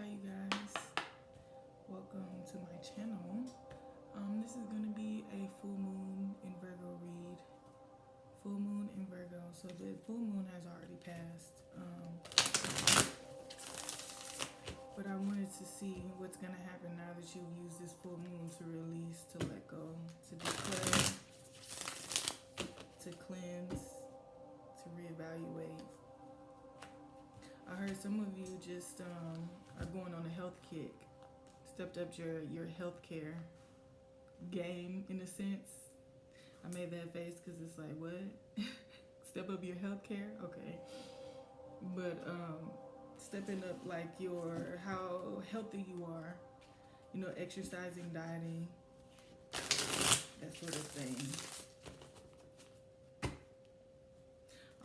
Hi you guys, welcome to my channel. This is going to be a full moon in Virgo read. Full moon in Virgo. So the full moon has already passed. But I wanted to see what's going to happen now that you've used this full moon to release, to let go, to declare, to cleanse, to reevaluate. I heard some of you just are going on a health kick. Stepped up your healthcare game in a sense. I made that face because it's like, what? Step up your healthcare? Okay. But stepping up like your how healthy you are, exercising, dieting, that sort of thing.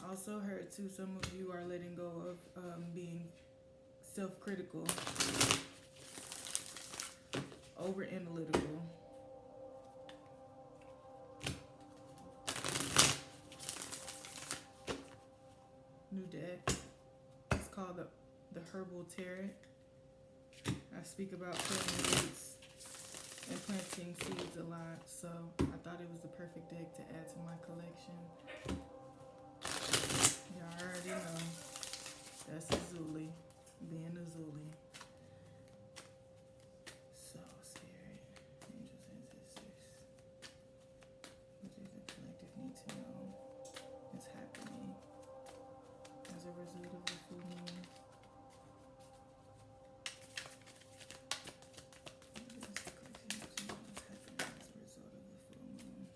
I also heard too, some of you are letting go of being self-critical, over analytical. New deck. It's called the Herbal Tarot. I speak about planting roots and planting seeds a lot, so I thought it was the perfect deck to add to my collection. Y'all already know that's Azuli, being Azuli. So, Spirit, angels, ancestors, what does the collective need to know is happening as a result of the full moon? What does the collective need to know is happening as a result of the full moon?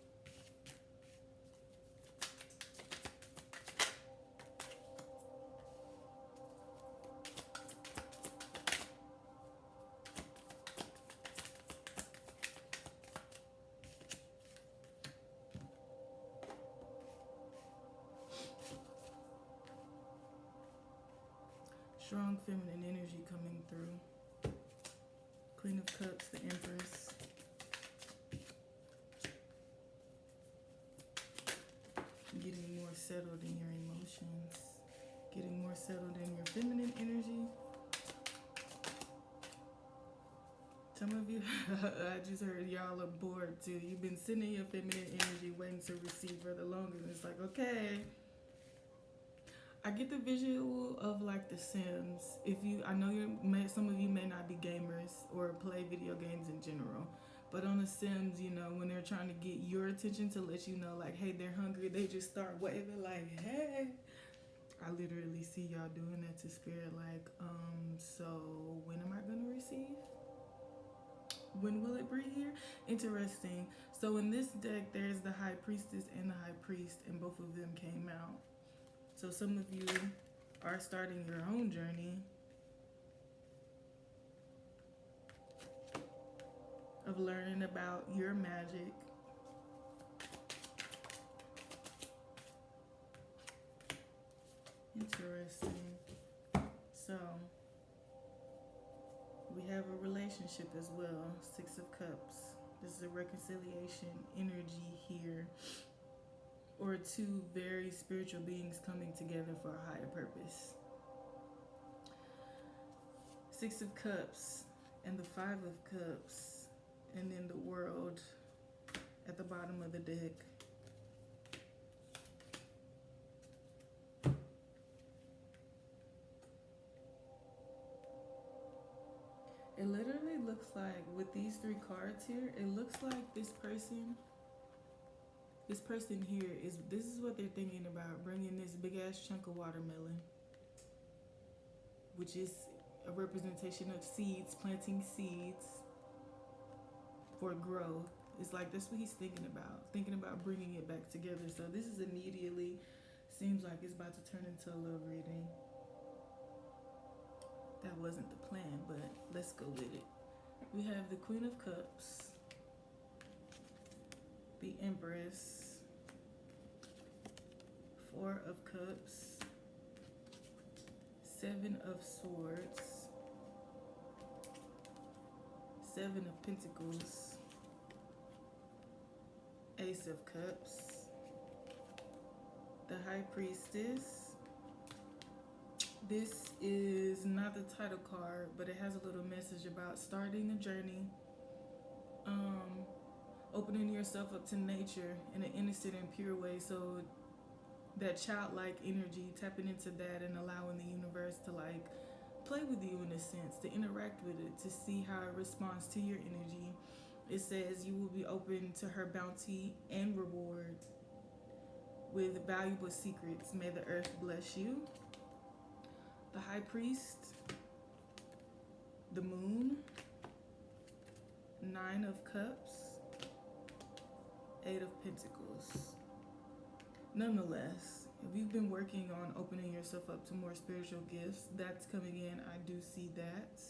Strong feminine energy coming through. Queen of Cups, the Empress. Getting more settled in your emotions. Getting more settled in your feminine energy. Some of you, I just heard y'all are bored too. You've been sitting in your feminine energy waiting to receive for the longest. It's like, okay. I get the visual of like The Sims. I know some of you may not be gamers or play video games in general, but on The Sims, when they're trying to get your attention to let you know, like, hey, they're hungry, they just start waving like, hey. I literally see y'all doing that to Spirit, like, so when am I gonna receive? When will it be here? Interesting. So in this deck, there's the High Priestess and the High Priest, and both of them came out. So some of you are starting your own journey of learning about your magic. Interesting. So we have a relationship as well. Six of Cups. This is a reconciliation energy here. Or two very spiritual beings coming together for a higher purpose. Six of Cups and the Five of Cups, and then the World at the bottom of the deck. It literally looks like, with these three cards here, it looks like this person here this is what they're thinking about, bringing this big ass chunk of watermelon, which is a representation of seeds, planting seeds for growth. It's like that's what he's thinking about bringing it back together. So this is immediately, seems like it's about to turn into a love reading. That wasn't the plan, but let's go with it. We have the Queen of Cups, the Empress, Four of Cups, Seven of Swords, Seven of Pentacles, Ace of Cups, the High Priestess, This is not the title card, but it has a little message about starting a journey, um, opening yourself up to nature in an innocent and pure way. So that childlike energy, tapping into that and allowing the universe to like play with you in a sense, to interact with it, to see how it responds to your energy. It says you will be open to her bounty and reward with valuable secrets. May the earth bless you. The high priest, the moon, 9 of Cups, 8 of Pentacles. Nonetheless, if you've been working on opening yourself up to more spiritual gifts, that's coming in. I do see that.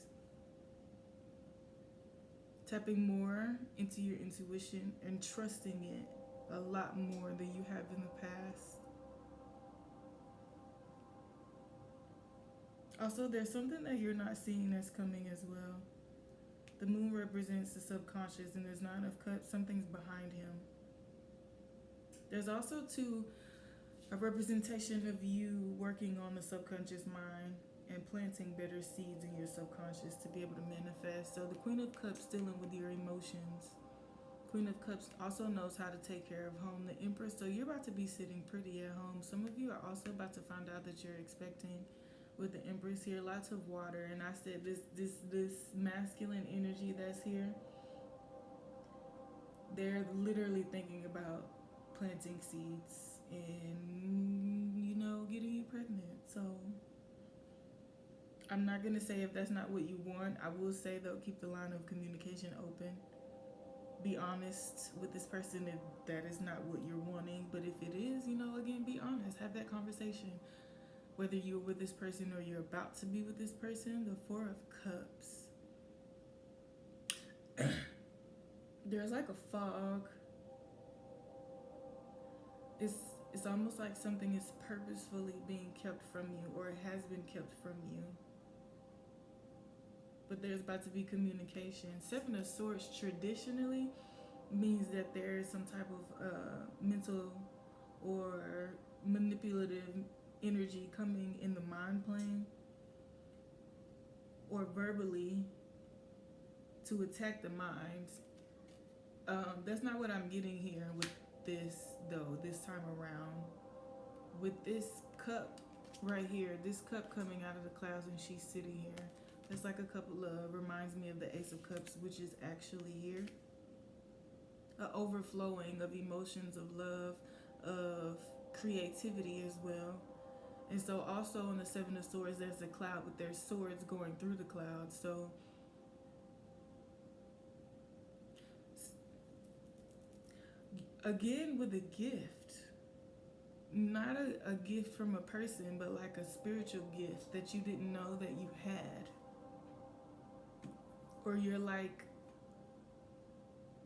Tapping more into your intuition and trusting it a lot more than you have in the past. Also, there's something that you're not seeing that's coming as well. The moon represents the subconscious, and there's 9 of Cups. Something's behind him. There's also too a representation of you working on the subconscious mind and planting better seeds in your subconscious to be able to manifest. So the Queen of Cups dealing with your emotions. Queen of Cups also knows how to take care of home. The Empress, so you're about to be sitting pretty at home. Some of you are also about to find out that you're expecting with the Empress here. Lots of water, and I said this masculine energy that's here, they're literally thinking about planting seeds and getting you pregnant. So I'm not gonna say if that's not what you want. I will say though, keep the line of communication open. Be honest with this person if that is not what you're wanting. But if it is, again, be honest. Have that conversation. Whether you're with this person or you're about to be with this person, the 4 of Cups. There's like a fog. It's almost like something is purposefully being kept from you, or it has been kept from you. But there's about to be communication. 7 of Swords traditionally means that there is some type of mental or manipulative energy coming in the mind plane or verbally to attack the mind. That's not what I'm getting here with this though, this time around. With this cup right here, this cup coming out of the clouds and she's sitting here. It's like a cup of love. Reminds me of the Ace of Cups, which is actually here. An overflowing of emotions, of love, of creativity as well. And so also on the 7 of Swords, there's a cloud with their swords going through the clouds. So again, with a gift, not a gift from a person, but like a spiritual gift that you didn't know that you had. Or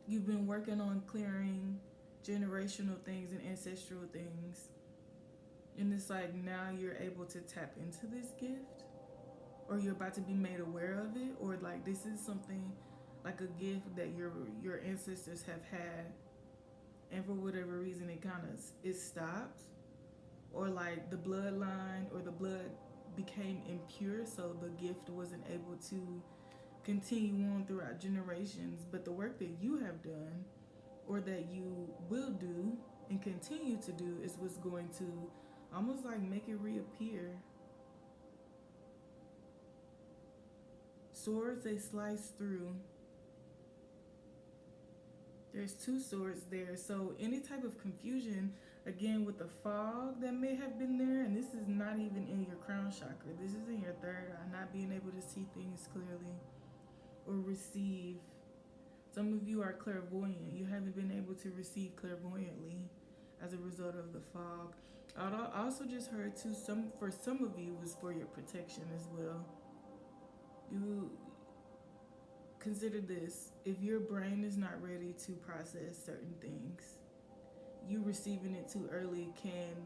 you've been working on clearing generational things and ancestral things, and it's like now you're able to tap into this gift, or you're about to be made aware of it, or like this is something like a gift that your ancestors have had, and for whatever reason it stopped, or like the bloodline or the blood became impure, so the gift wasn't able to continue on throughout generations. But the work that you have done, or that you will do and continue to do, is what's going to almost like make it reappear. Swords, they slice through. There's 2 swords there. So any type of confusion, again, with the fog that may have been there, and this is not even in your crown chakra. This is in your third eye, not being able to see things clearly or receive. Some of you are clairvoyant. You haven't been able to receive clairvoyantly as a result of the fog. I also just heard too, for some of you was for your protection as well. You consider this: if your brain is not ready to process certain things, you receiving it too early can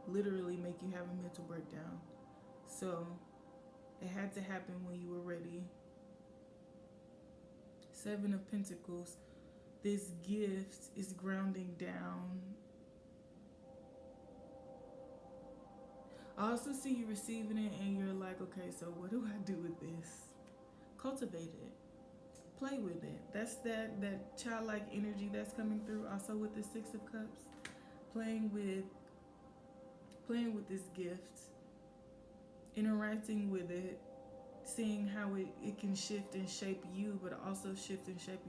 literally make you have a mental breakdown. So it had to happen when you were ready. 7 of Pentacles, this gift is grounding down. I also see you receiving it and you're like, okay, so what do I do with this? Cultivate it. Play with it. That's that childlike energy that's coming through. Also with the Six of Cups, playing with this gift, interacting with it, seeing how it can shift and shape you, but also shift and shape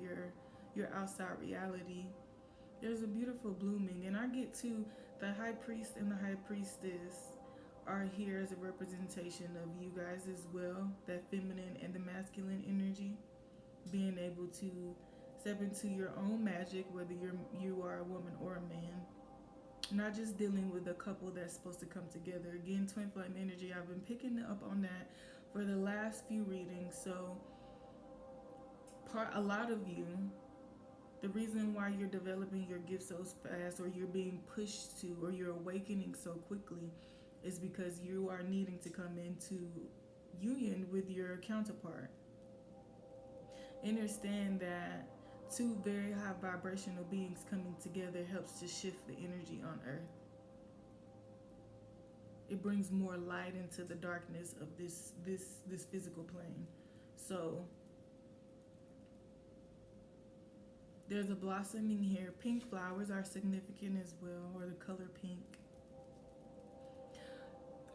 your outside reality. There's a beautiful blooming, and I get to the High Priest and the High Priestess are here as a representation of you guys as well. That feminine and the masculine energy, being able to step into your own magic, whether you are a woman or a man. Not just dealing with a couple that's supposed to come together. Again, twin flame energy. I've been picking up on that for the last few readings. So, a lot of you, the reason why you're developing your gift so fast, or you're being pushed to, or you're awakening so quickly, is because you are needing to come into union with your counterpart. Understand that two very high vibrational beings coming together helps to shift the energy on earth. It brings more light into the darkness of this physical plane. So there's a blossoming here. Pink flowers are significant as well, or the color pink.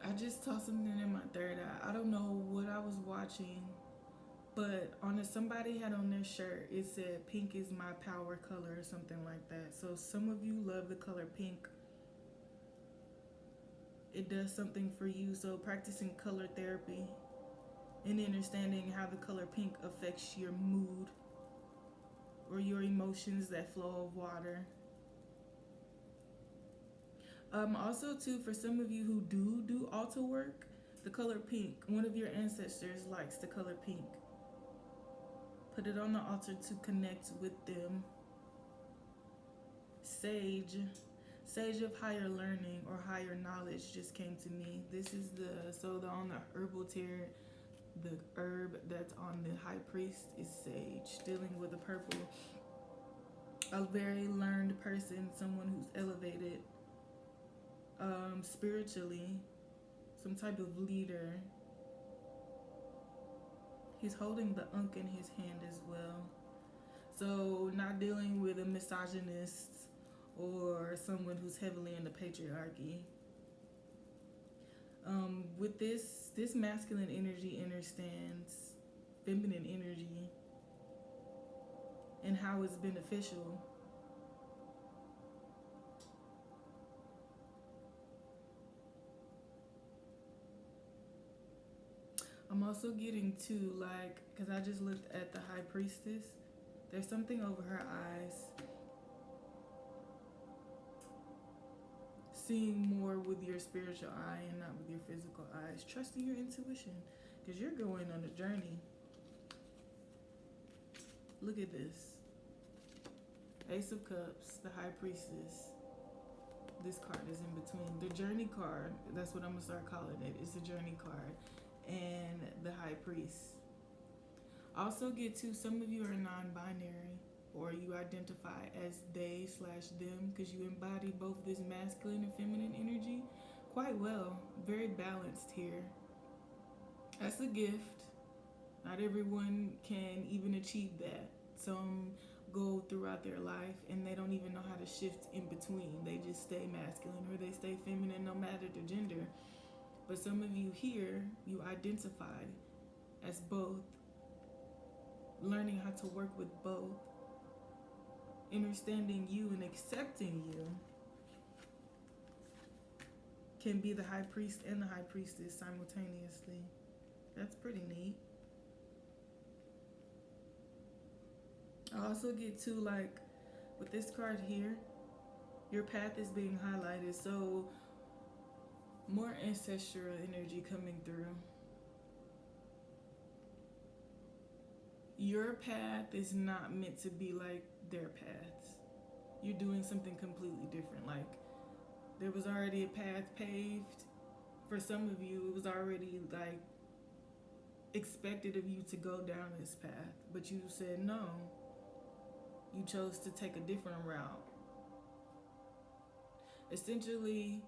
I just saw something in my third eye. I don't know what I was watching, but somebody had on their shirt, it said pink is my power color or something like that. So some of you love the color pink. It does something for you. So practicing color therapy and understanding how the color pink affects your mood or your emotions, that flow of water. Also too, for some of you who do altar work, the color pink, one of your ancestors likes the color pink. Put it on the altar to connect with them. Sage of higher learning or higher knowledge just came to me. This is on the herbal tier, the herb that's on the high priest is sage, dealing with the purple. A very learned person, someone who's elevated spiritually, some type of leader. He's holding the Ankh in his hand as well. So not dealing with a misogynist or someone who's heavily into patriarchy. With this masculine energy understands feminine energy and how it's beneficial. I'm also getting to, like, because I just looked at the high priestess, there's something over her eyes. Seeing more with your spiritual eye and not with your physical eyes. Trusting your intuition, because you're going on a journey. Look at this. Ace of Cups, the High Priestess. This card is in between. The Journey card, that's what I'm going to start calling it. It's a Journey card. And the High Priest. Also get to, some of you are non-binary, or you identify as they/them, because you embody both this masculine and feminine energy quite well. Very balanced here. That's a gift. Not everyone can even achieve that. Some go throughout their life and they don't even know how to shift in between. They just stay masculine or they stay feminine no matter the gender. But some of you here, you identify as both, learning how to work with both, understanding you and accepting you, can be the high priest and the high priestess simultaneously. That's pretty neat. I also get to, like, with this card here, your path is being highlighted. So more ancestral energy coming through. Your path is not meant to be like their paths. You're doing something completely different. Like, there was already a path paved. For some of you, it was already, like, expected of you to go down this path. But you said no. You chose to take a different route. Essentially,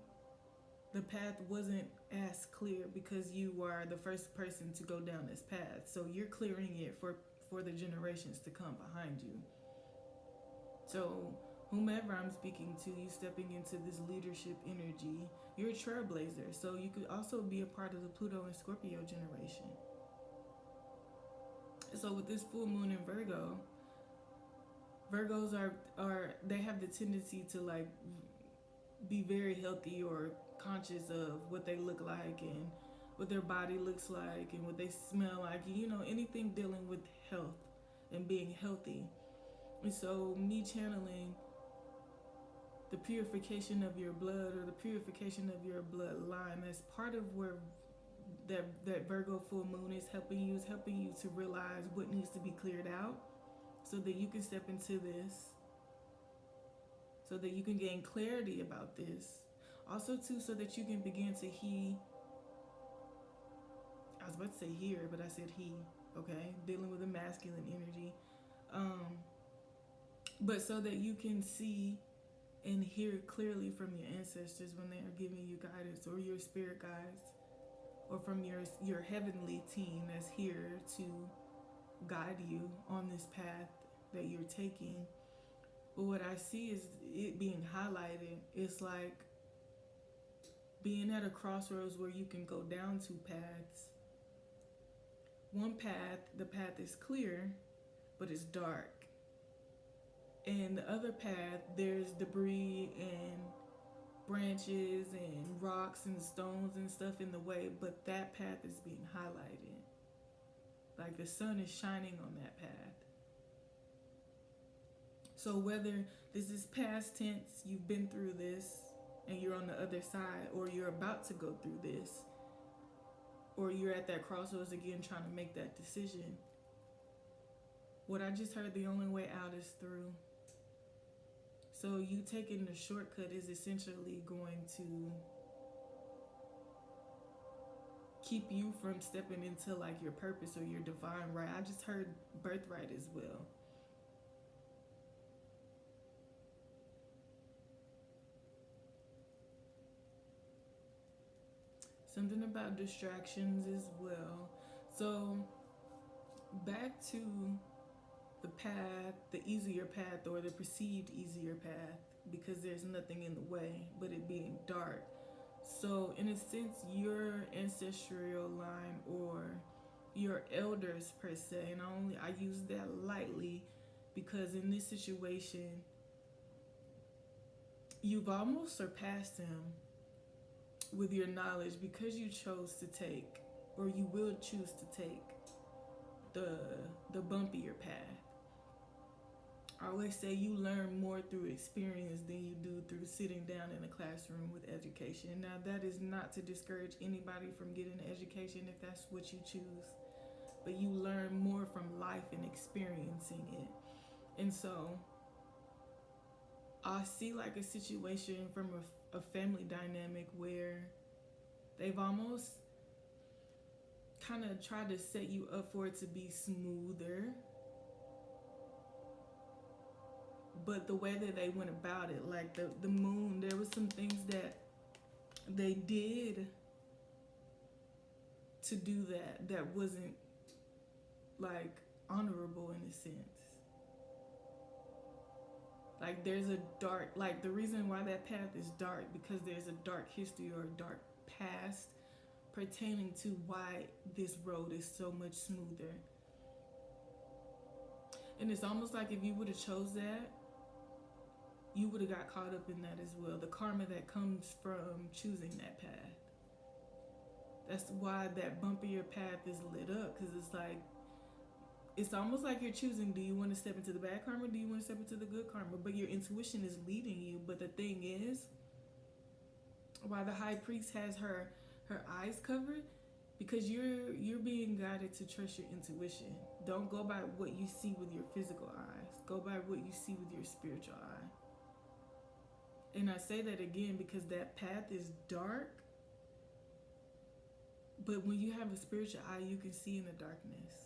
the path wasn't as clear because you are the first person to go down this path. So you're clearing it for the generations to come behind you. So whomever I'm speaking to, you stepping into this leadership energy, you're a trailblazer. So you could also be a part of the Pluto and Scorpio generation. So with this full moon in Virgo, Virgos are they have the tendency to like be very healthy or conscious of what they look like and what their body looks like and what they smell like, you know, anything dealing with health and being healthy. And so me channeling the purification of your blood or the purification of your bloodline, that's part of where that Virgo full moon is helping you to realize what needs to be cleared out so that you can step into this, so that you can gain clarity about this. Also too, so that you can begin to I was about to say hear, but I said he, okay? Dealing with the masculine energy. But so that you can see and hear clearly from your ancestors when they are giving you guidance, or your spirit guides, or from your heavenly team that's here to guide you on this path that you're taking. But what I see is it being highlighted. It's like being at a crossroads where you can go down two paths. One path, the path is clear, but it's dark. And the other path, there's debris and branches and rocks and stones and stuff in the way, but that path is being highlighted. Like the sun is shining on that path. So whether this is past tense, you've been through this and you're on the other side, or you're about to go through this, or you're at that crossroads again trying to make that decision, what I just heard, the only way out is through. So you taking the shortcut is essentially going to keep you from stepping into like your purpose or your divine right. I just heard birthright as well. Something about distractions as well. So back to the path, the easier path, or the perceived easier path, because there's nothing in the way but it being dark. So in a sense, your ancestral line or your elders per se, and I use that lightly because in this situation you've almost surpassed them with your knowledge, because you chose to take, or you will choose to take, the bumpier path. I always say you learn more through experience than you do through sitting down in a classroom with education. Now that is not to discourage anybody from getting an education if that's what you choose, but you learn more from life and experiencing it. And so I see like a situation from a family dynamic where they've almost kind of tried to set you up for it to be smoother, but the way that they went about it, like the moon, there was some things that they did to do that wasn't like honorable in a sense. Like there's a dark, like the reason why that path is dark, because there's a dark history or a dark past pertaining to why this road is so much smoother. And it's almost like if you would have chose that, you would have got caught up in that as well. The karma that comes from choosing that path. That's why that bumpier path is lit up, because it's like, it's almost like you're choosing, do you want to step into the bad karma, or do you want to step into the good karma? But your intuition is leading you. But the thing is, why the high priest has her eyes covered, because you're being guided to trust your intuition. Don't go by what you see with your physical eyes. Go by what you see with your spiritual eye. And I say that again because that path is dark, but when you have a spiritual eye, you can see in the darkness.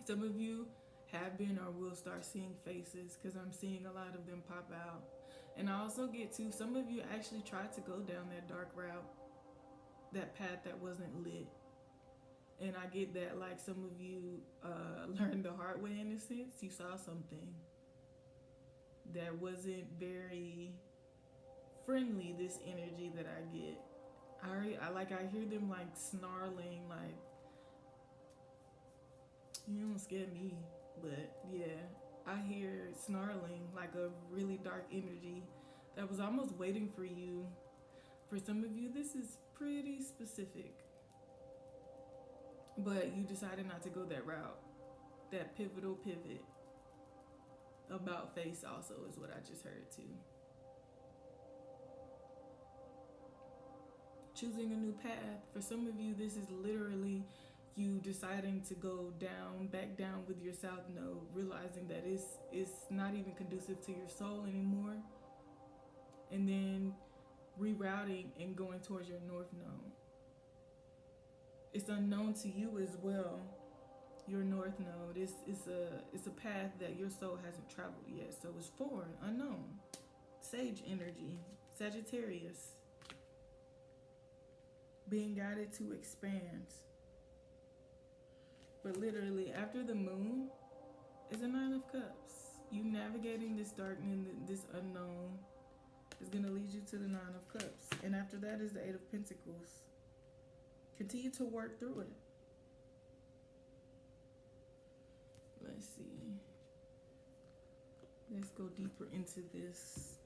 Some of you have been or will start seeing faces, because I'm seeing a lot of them pop out. And I also get to, some of you actually tried to go down that dark route, that path that wasn't lit. And I get that, like, some of you learned the hard way in a sense. You saw something that wasn't very friendly, this energy that I get. I hear them like snarling, like, you don't scare me, but yeah, I hear snarling, like a really dark energy that was almost waiting for you. For some of you, this is pretty specific, but you decided not to go that route. That pivotal pivot about face also is what I just heard too. Choosing a new path. For some of you, this is literally you deciding to go down, back down with your south node, realizing that it's not even conducive to your soul anymore, and then rerouting and going towards your north node. It's unknown to you as well. Your north node it's a path that your soul hasn't traveled yet, so it's foreign, unknown. Sage energy, Sagittarius. Being guided to expand. But literally, after the moon is a Nine of Cups. You navigating this darkness, this unknown, is going to lead you to the Nine of Cups. And after that is the Eight of Pentacles. Continue to work through it. Let's see. Let's go deeper into this.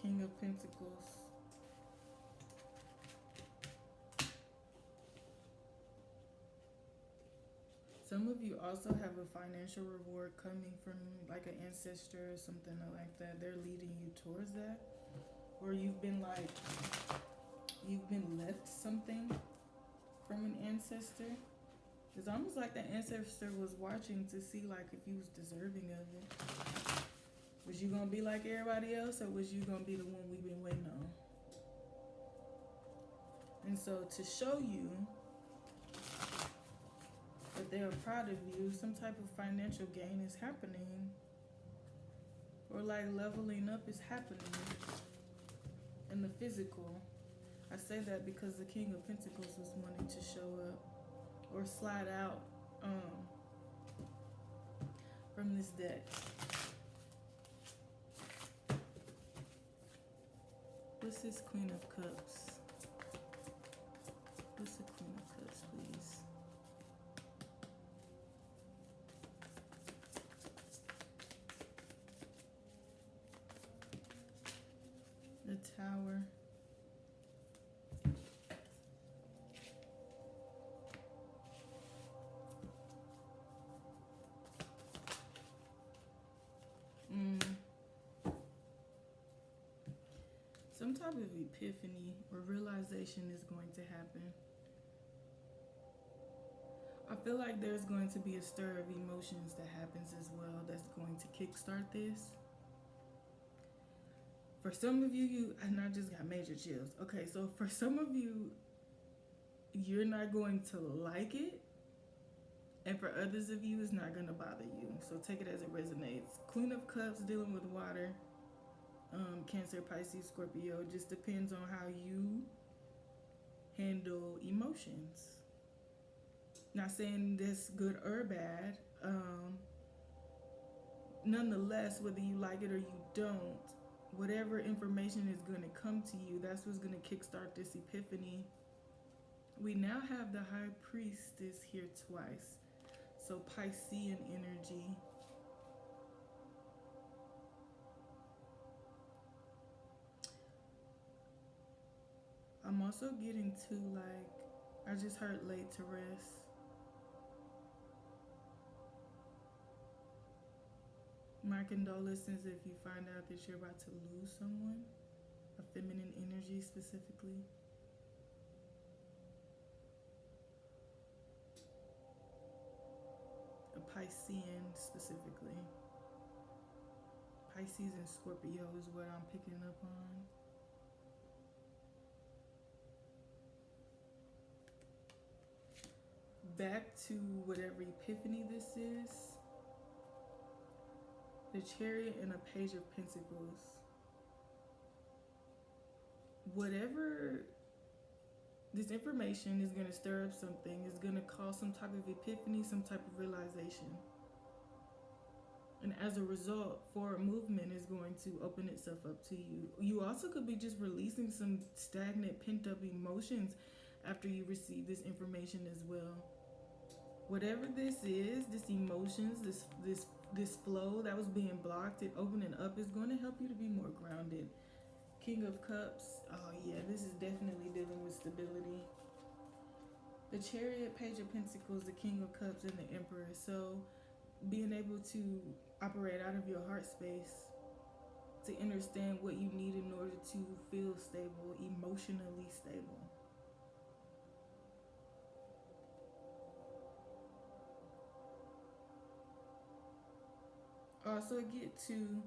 King of Pentacles. Some of you also have a financial reward coming from like an ancestor or something like that. They're leading you towards that. Or you've been left something from an ancestor. It's almost like the ancestor was watching to see like if you was deserving of it. Was you gonna be like everybody else, or was you gonna be the one we've been waiting on? And so to show you that they are proud of you, some type of financial gain is happening, or like leveling up is happening in the physical. I say that because the King of Pentacles was wanting to show up or slide out from this deck. What's this Queen of Cups? What's the Queen of Cups, please? The Tower. Some type of epiphany or realization is going to happen. I feel like there's going to be a stir of emotions that happens as well that's going to kickstart this. For some of you, and I just got major chills. Okay, so for some of you, you're not going to like it. And for others of you, it's not going to bother you. So take it as it resonates. Queen of Cups dealing with water. Cancer, Pisces, Scorpio. Just depends on how you handle emotions. Not saying this good or bad. Nonetheless, whether you like it or you don't, whatever information is going to come to you, that's what's going to kickstart this epiphany. We now have the High Priestess here twice. So Piscean energy. I'm also getting to like, I just heard laid to rest. My condolences if you find out that you're about to lose someone, a feminine energy specifically. A Piscean specifically. Pisces and Scorpio is what I'm picking up on. back to whatever epiphany this is. The Chariot and a Page of Pentacles. Whatever this information is going to stir up something, is going to cause some type of epiphany, some type of realization. And as a result, forward movement is going to open itself up to you. You also could be just releasing some stagnant, pent-up emotions after you receive this information as well. Whatever this is, this emotions, this flow that was being blocked, it opening up is going to help you to be more grounded. King of Cups. Oh yeah, this is definitely dealing with stability. The Chariot, Page of Pentacles, the King of Cups, and the Emperor. So being able to operate out of your heart space, to understand what you need in order to feel stable, emotionally stable. Also get to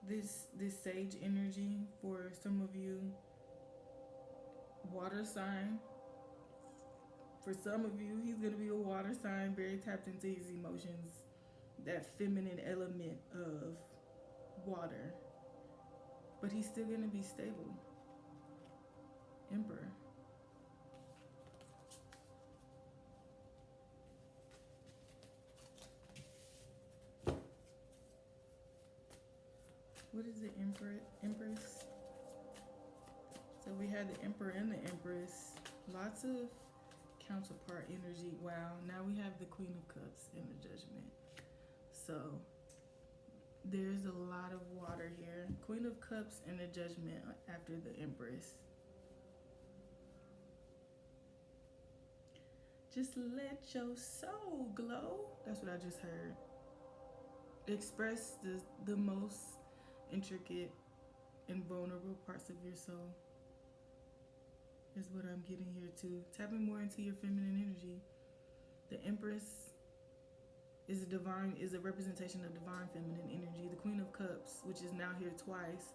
this sage energy for some of you. Water sign. For some of you, he's going to be a water sign, very tapped into his emotions. That feminine element of water. But he's still going to be stable. Emperor. What is the Empress? So we had the Emperor and the Empress. Lots of counterpart energy. Wow. Now we have the Queen of Cups and the Judgment. So there's a lot of water here. Queen of Cups and the Judgment after the Empress. Just let your soul glow. That's what I just heard. Express the most intricate and vulnerable parts of your soul is what I'm getting here too. Tapping more into your feminine energy. The Empress is a representation of divine feminine energy. The Queen of Cups, which is now here twice,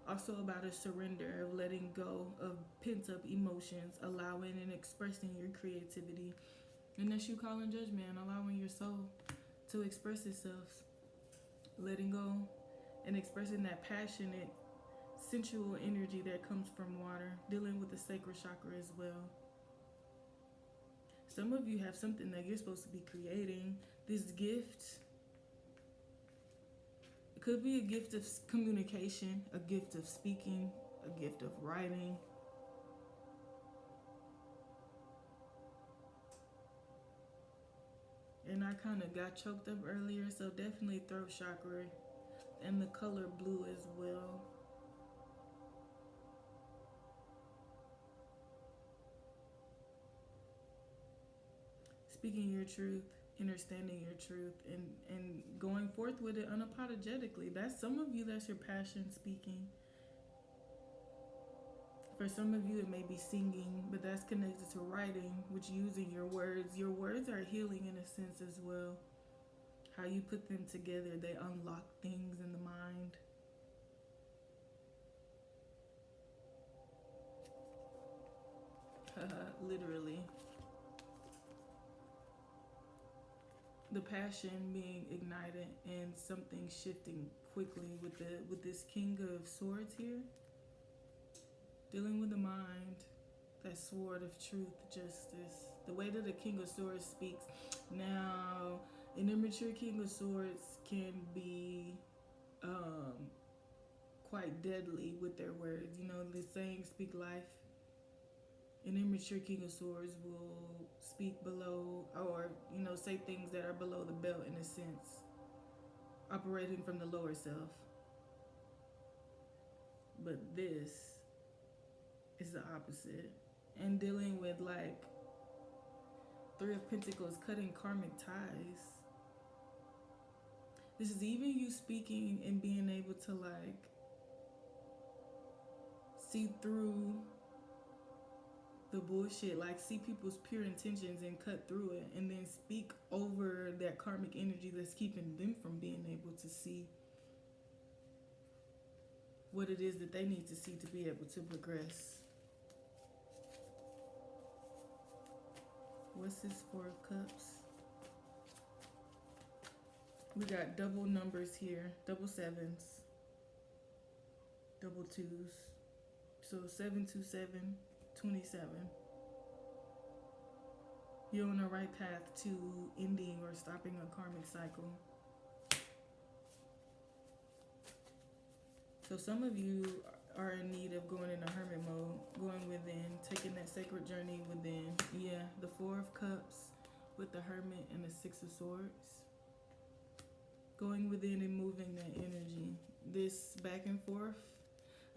also about a surrender of letting go of pent-up emotions, allowing and expressing your creativity. And that's you calling Judgment, allowing your soul to express itself, letting go and expressing that passionate, sensual energy that comes from water, dealing with the sacral chakra as well. Some of you have something that you're supposed to be creating. This gift, it could be a gift of communication, a gift of speaking, a gift of writing. And I kind of got choked up earlier, so definitely throat chakra and the color blue as well. Speaking your truth, understanding your truth, and going forth with it unapologetically. That's some of you, that's your passion speaking. For some of you, it may be singing, but that's connected to writing, which using your words. Your words are healing in a sense as well. How you put them together, they unlock things in the mind. Literally. The passion being ignited and something shifting quickly with this King of Swords here. Dealing with the mind, that sword of truth, justice. The way that the King of Swords speaks. Now, an immature King of Swords can be quite deadly with their words. You know, the saying, speak life. An immature King of Swords will speak below, or, you know, say things that are below the belt in a sense. Operating from the lower self. But this is the opposite. And dealing with, like, Three of Pentacles, cutting karmic ties. This is even you speaking and being able to, like, see through the bullshit, like see people's pure intentions and cut through it, and then speak over that karmic energy that's keeping them from being able to see what it is that they need to see to be able to progress. What's this Four of Cups? We got double numbers here, double sevens, double twos. So 727, 27. You're on the right path to ending or stopping a karmic cycle. So some of you are in need of going in a hermit mode, going within, taking that sacred journey within. Yeah, the Four of Cups with the Hermit and the Six of Swords. Going within and moving that energy. This back and forth,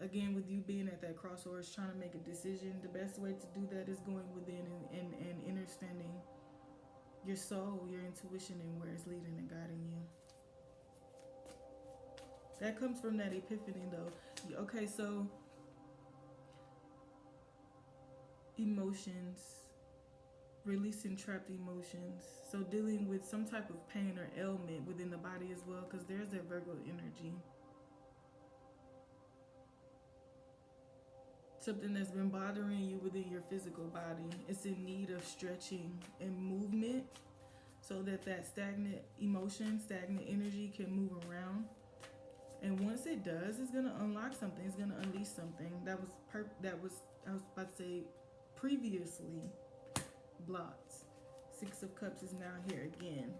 again, with you being at that crossroads trying to make a decision, the best way to do that is going within and understanding your soul, your intuition, and where it's leading and guiding you. That comes from that epiphany, though. Okay, so emotions, releasing trapped emotions. So dealing with some type of pain or ailment within the body as well, because there's that Virgo energy. Something that's been bothering you within your physical body. It's in need of stretching and movement so that that stagnant emotion, stagnant energy can move around. And once it does, it's gonna unlock something. It's gonna unleash something that was I was about to say previously blocked. Six of Cups is now here again.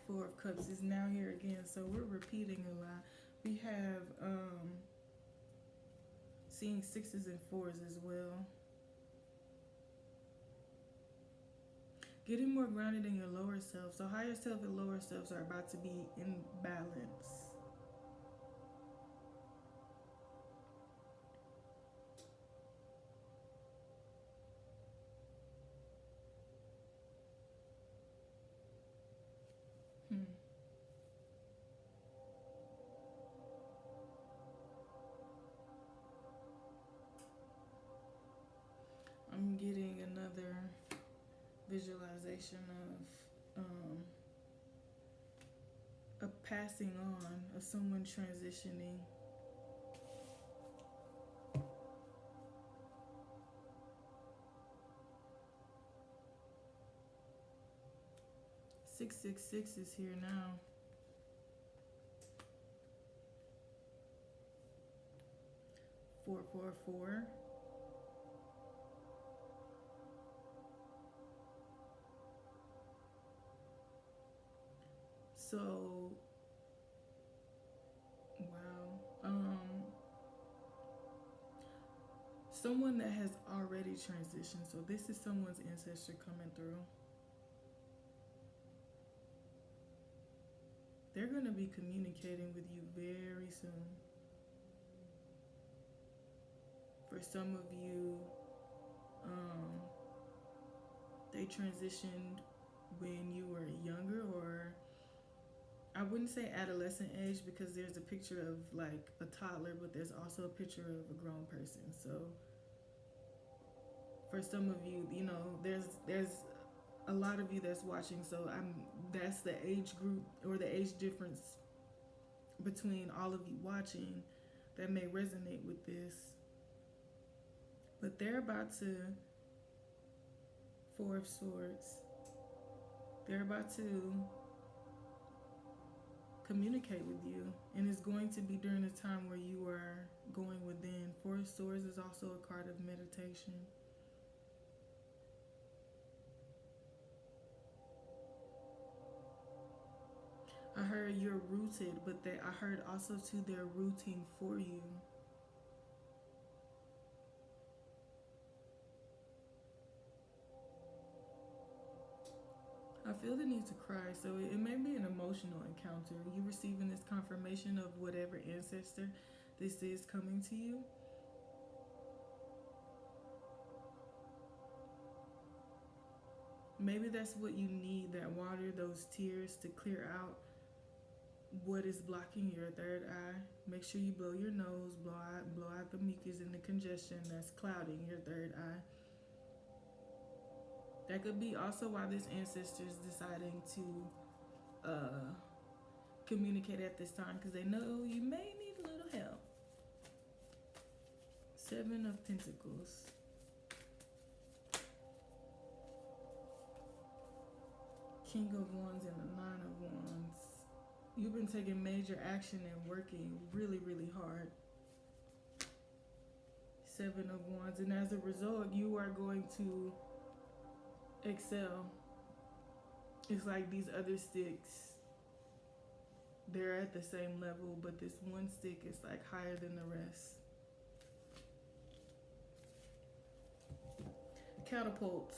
Four of Cups is now here again. So we're repeating a lot. We have seeing sixes and fours as well. Getting more grounded in your lower self. So higher self and lower selves are about to be in balance. I'm getting another visualization of a passing on, of someone transitioning. Six is here now. Four. So, wow. Someone that has already transitioned. So this is someone's ancestor coming through. They're going to be communicating with you very soon. For some of you, they transitioned when you were younger, or I wouldn't say adolescent age, because there's a picture of like a toddler, but there's also a picture of a grown person. So for some of you, you know, there's a lot of you that's watching, so that's the age group or the age difference between all of you watching that may resonate with this. But they're about to, Four of Swords, they're about to communicate with you, and it's going to be during a time where you are going within. Four of Swords is also a card of meditation. I heard you're rooted, but I heard also too they're rooting for you. I feel the need to cry, so it may be an emotional encounter. You receiving this confirmation of whatever ancestor this is coming to you. Maybe that's what you need, that water, those tears, to clear out what is blocking your third eye. Make sure you blow your nose, blow out the mucus and the congestion that's clouding your third eye. That could be also why this ancestor is deciding to communicate at this time, because they know you may need a little help. Seven of Pentacles. King of Wands and the Nine of Wands. You've been taking major action and working really, really hard. Seven of Wands. And as a result, you are going to excel. It's like these other sticks, they're at the same level, but this one stick is like higher than the rest. Catapult.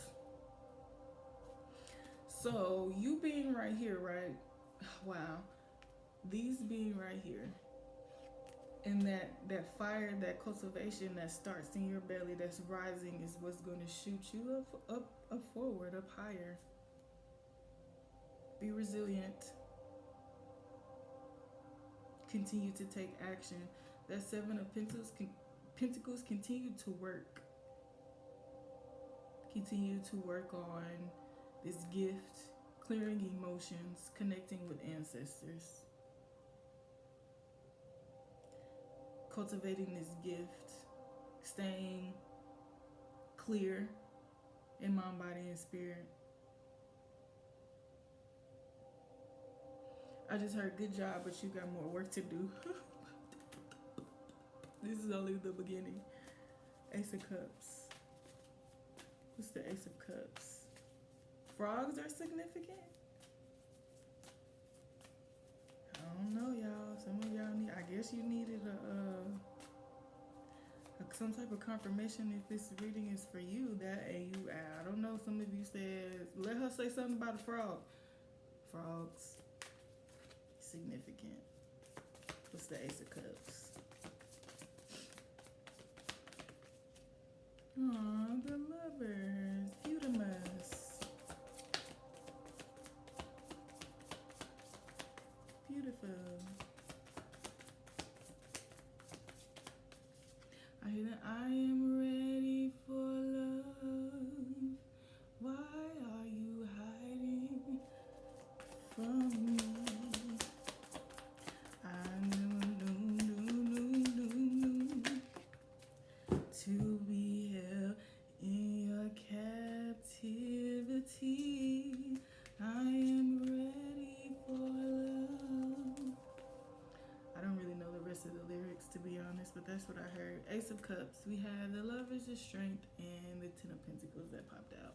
So you being right here, right? Wow. These being right here. And that fire, that cultivation that starts in your belly, that's rising, is what's going to shoot you up forward, up higher. Be resilient. Continue to take action. That Seven of Pentacles, continue to work. Continue to work on this gift, clearing emotions, connecting with ancestors. Cultivating this gift, staying clear in mind, body, and spirit. I just heard good job, but you got more work to do. This is only the beginning. Ace of Cups. What's the Ace of Cups? Frogs are significant? I don't know, y'all. Some of y'all need, I guess you needed some type of confirmation if this reading is for you. I don't know, some of you said, let her say something about a frog. Frogs. Significant. What's the Ace of Cups? Aw, the Lovers. Beautimus. Beautiful. I hear that I am ready for love. Why are you hiding from me? I knew to be held in your captivity. I am ready for love. I don't really know the rest of the lyrics, to be honest, but that's what I heard. Ace of Cups. We have the Lovers of Strength and the Ten of Pentacles that popped out.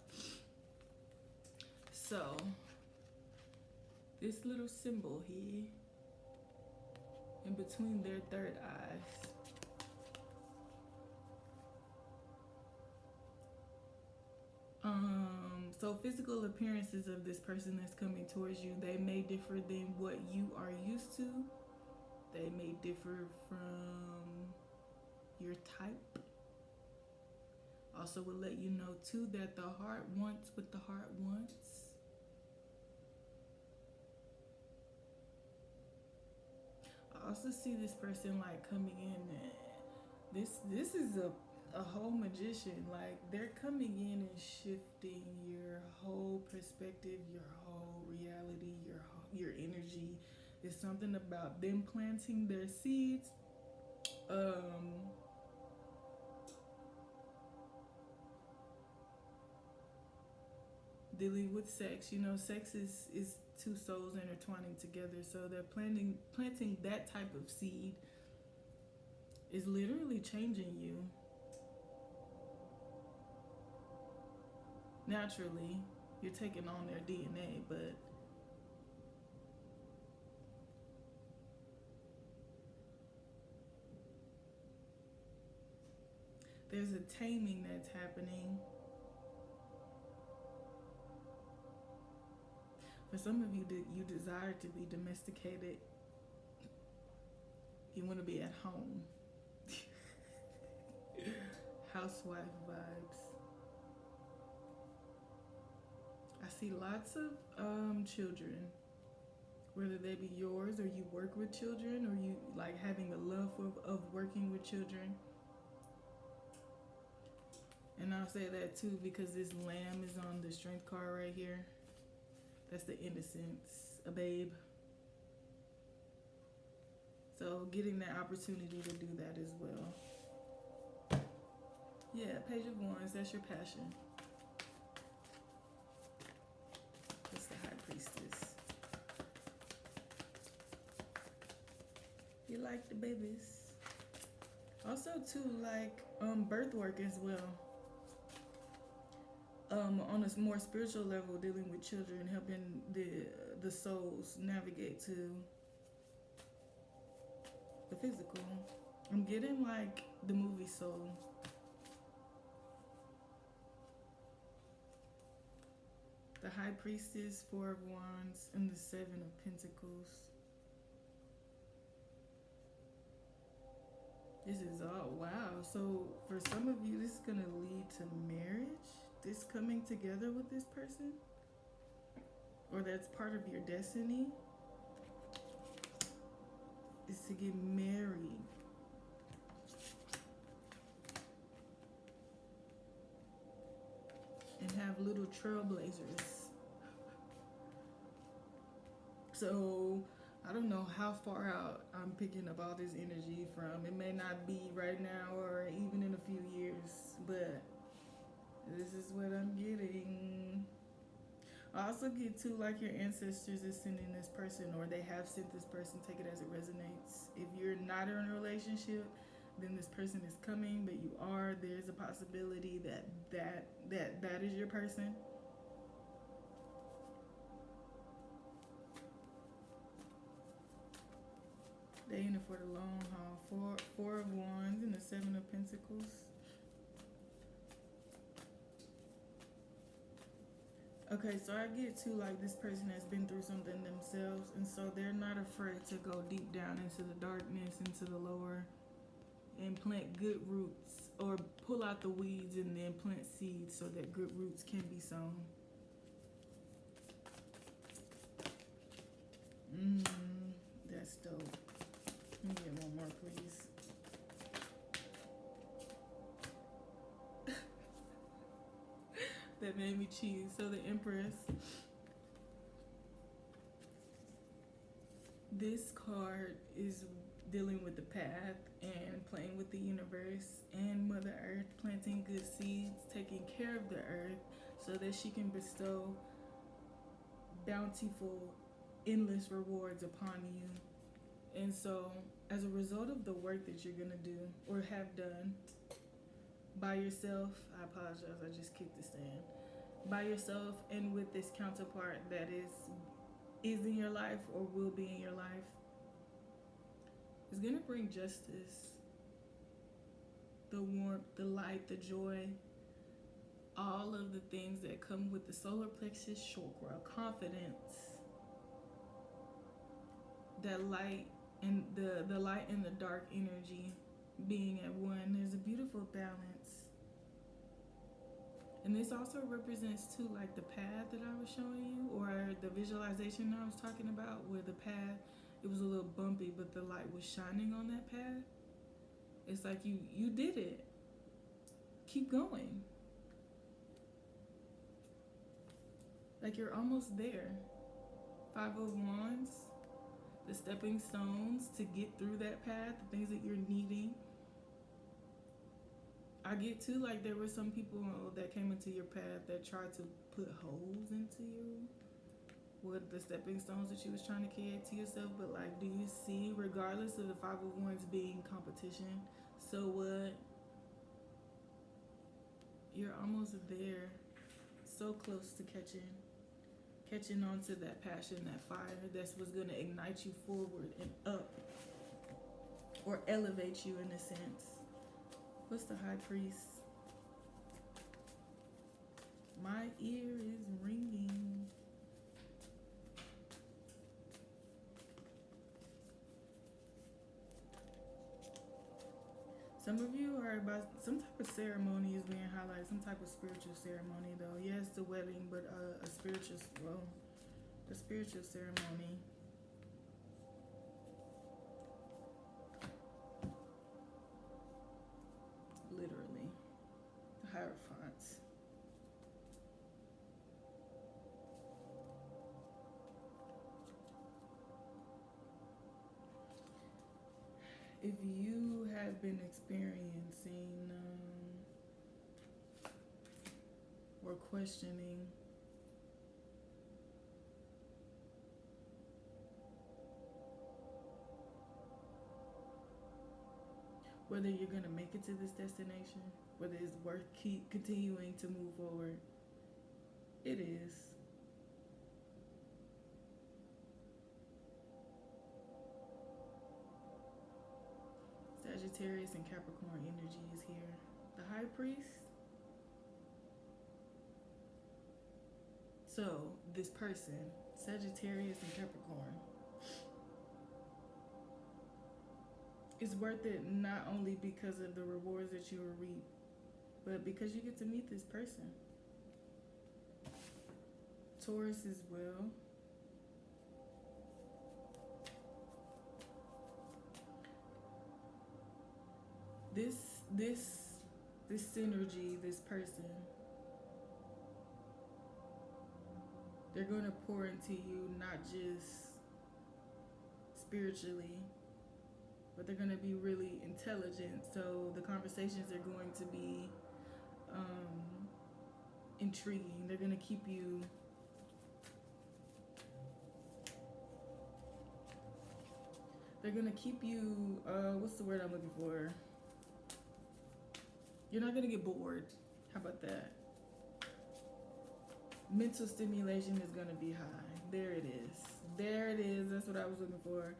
So, this little symbol here, in between their third eyes, so physical appearances of this person that's coming towards you, they may differ than what you are used to. They may differ from your type. Also will let you know too that the heart wants what the heart wants. I also see this person like coming in and this is a whole magician. Like they're coming in and shifting your whole perspective, your whole reality, your energy. It's something about them planting their seeds. Dealing with sex, you know, sex is two souls intertwining together. So they're planting that type of seed is literally changing you. Naturally, you're taking on their DNA, but there's a taming that's happening. For some of you, you desire to be domesticated. You want to be at home. Housewife vibes. I see lots of children, whether they be yours or you work with children or you like having a love of working with children. And I'll say that too because this lamb is on the strength card right here. That's the innocence, a babe. So getting that opportunity to do that as well. Yeah, Page of Wands, that's your passion. That's the High Priestess. like the babies. Also too, like birth work as well. On a more spiritual level, dealing with children, helping the souls navigate to the physical. I'm getting like the movie Soul. The High Priestess, Four of Wands, and the Seven of Pentacles. This is all wow. So for some of you, this is gonna lead to marriage. This coming together with this person, or that's part of your destiny, is to get married. And have little trailblazers. So I don't know how far out I'm picking up all this energy from. It may not be right now or even in a few years, but this is what I'm getting. I also get too, like your ancestors is sending this person, or they have sent this person. Take it as it resonates. If you're not in a relationship, then this person is coming, but you are. There's a possibility that is your person. They in it for the long haul. Four of Wands and the Seven of Pentacles. Okay, so I get to like this person has been through something themselves, and so they're not afraid to go deep down into the darkness, into the lower, and plant good roots, or pull out the weeds and then plant seeds so that good roots can be sown. That's dope. Let me get one more, please. That made me cheese. So the Empress. This card is dealing with the path and playing with the universe and Mother Earth, planting good seeds, taking care of the earth so that she can bestow bountiful, endless rewards upon you. And so, as a result of the work that you're gonna do or have done by yourself, I apologize, I just kicked the stand. By yourself and with this counterpart that is in your life or will be in your life, is gonna bring justice, the warmth, the light, the joy, all of the things that come with the solar plexus chakra, confidence, that light and the light and the dark energy being at one. There's a beautiful balance. And this also represents too, like the path that I was showing you, or the visualization I was talking about, where the path, it was a little bumpy, but the light was shining on that path. It's like you did it. Keep going. Like you're almost there. Five of Wands, the stepping stones to get through that path, the things that you're needing. I get too, like there were some people that came into your path that tried to put holes into you with the stepping stones that you was trying to create to yourself. But like, do you see, regardless of the Five of Wands being competition, so what? You're almost there. So close to catching on to that passion, that fire that's what's going to ignite you forward and up, or elevate you in a sense. What's the High Priest? My ear is ringing. Some of you are about some type of ceremony is being highlighted, some type of spiritual ceremony though. Yes, the wedding, but a spiritual ceremony. Literally. The Hierophants. If you have been experiencing or questioning whether you're going to make it to this destination, whether it's worth keep continuing to move forward. It is. Sagittarius and Capricorn energy is here. The High Priest. So, this person, Sagittarius and Capricorn, is worth it not only because of the rewards that you will reap, but because you get to meet this person. Taurus as well. This synergy, this person, they're going to pour into you not just spiritually, but they're going to be really intelligent. So the conversations are going to be intriguing. They're going to keep you what's the word I'm looking for? You're not going to get bored. How about that? Mental stimulation is going to be high. There it is. There it is. That's what I was looking for.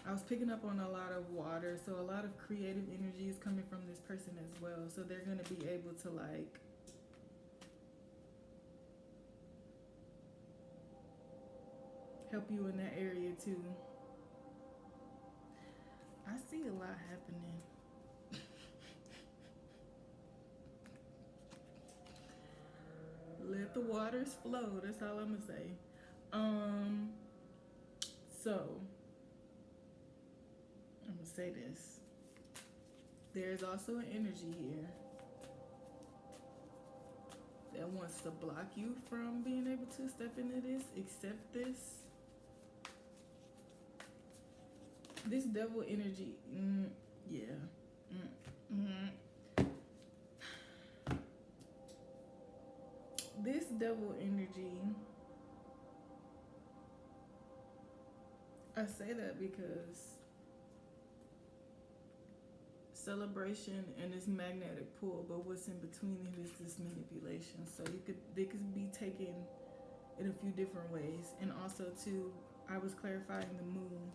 I was picking up on a lot of water, so a lot of creative energy is coming from this person as well. So they're going to be able to like help you in that area too. I see a lot happening. Let the waters flow. That's all I'm gonna say. So I'm gonna say this. There's also an energy here that wants to block you from being able to step into this, accept this. This devil energy, yeah. This devil energy, I say that because celebration and this magnetic pull, but what's in between it is this manipulation. So they could be taken in a few different ways. And also too, I was clarifying the moon,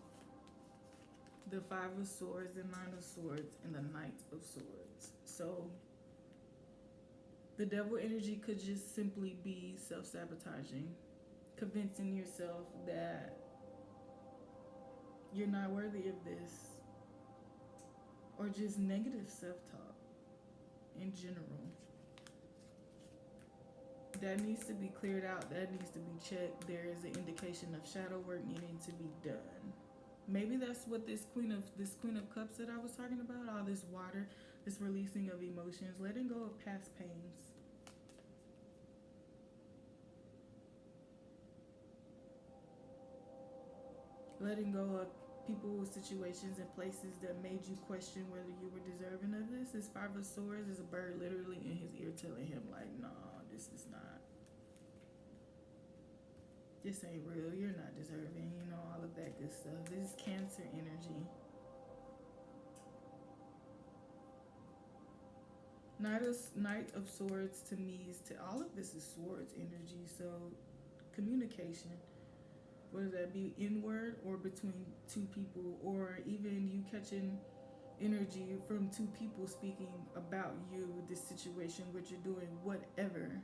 the 5 of Swords, the 9 of Swords, and the Knight of Swords. So the devil energy could just simply be self-sabotaging, convincing yourself that you're not worthy of this, or just negative self-talk in general. That needs to be cleared out. That needs to be checked. There is an indication of shadow work needing to be done. Maybe that's what this Queen of Cups that I was talking about, all this water, this releasing of emotions, letting go of past pains. Letting go of people, situations, and places that made you question whether you were deserving of this. This 5 of Swords is a bird literally in his ear telling him like, nah, this is not. This ain't real. You're not deserving. You know, all of that good stuff. This is Cancer energy. Knight of Swords to me is all of this is swords energy. So communication, whether that be inward or between two people, or even you catching energy from two people speaking about you, this situation, what you're doing, whatever.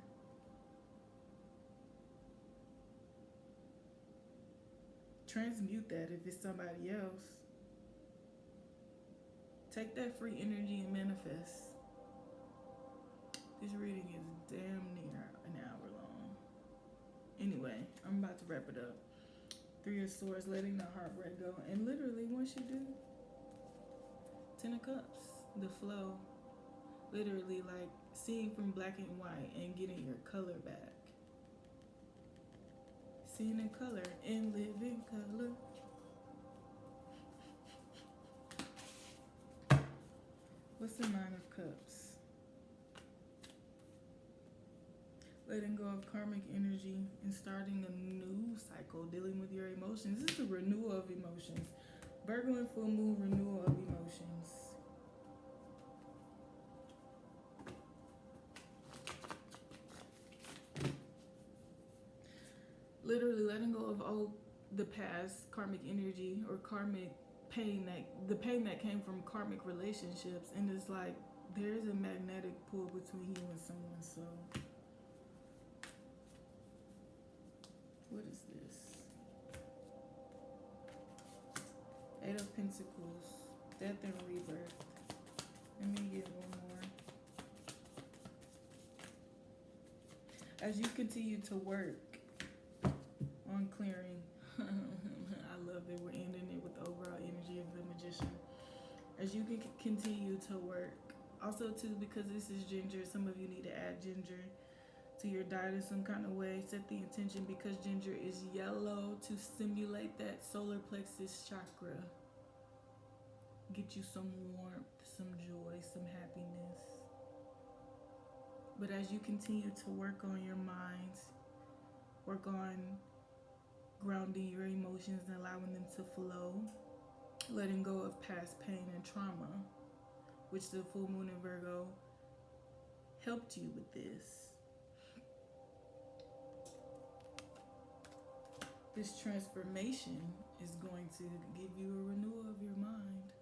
Transmute that if it's somebody else. Take that free energy and manifest. This reading is damn near an hour long. Anyway, I'm about to wrap it up. 3 of Swords, letting the heartbreak go. And literally, once you do, 10 of Cups, the flow. Literally, like seeing from black and white and getting your color back. Seeing in color and live in color. What's the 9 of Cups? letting go of karmic energy and starting a new cycle, dealing with your emotions. This is a renewal of emotions. Virgo and full moon, renewal of emotions. Literally letting go of the past karmic energy or karmic pain, that the pain that came from karmic relationships, and it's like there's a magnetic pull between you and someone. So what is this? Eight of Pentacles, death and rebirth. Let me get one more. As you continue to work on clearing, I love that we're ending it with the overall energy of the Magician. As you can continue to work, also too, because this is ginger, some of you need to add ginger to your diet in some kind of way. Set the intention, because ginger is yellow, to stimulate that solar plexus chakra. Get you some warmth, some joy, some happiness. But as you continue to work on your mind, work on grounding your emotions and allowing them to flow, letting go of past pain and trauma, which the full moon in Virgo helped you with this. This transformation is going to give you a renewal of your mind.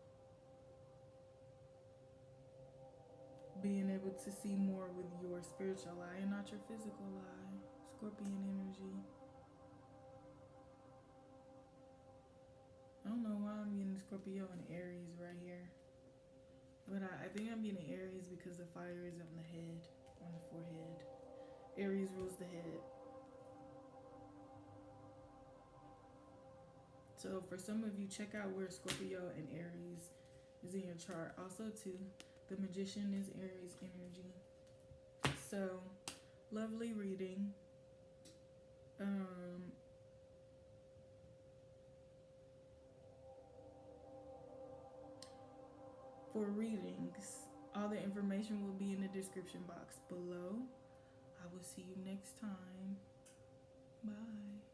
Being able to see more with your spiritual eye and not your physical eye. Scorpion energy. I don't know why I'm getting Scorpio and Aries right here. But I think I'm getting Aries because the fire is on the head, on the forehead. Aries rules the head. So for some of you, check out where Scorpio and Aries is in your chart. Also too, the Magician is Aries energy. So, lovely reading. For readings, all the information will be in the description box below. I will see you next time. Bye.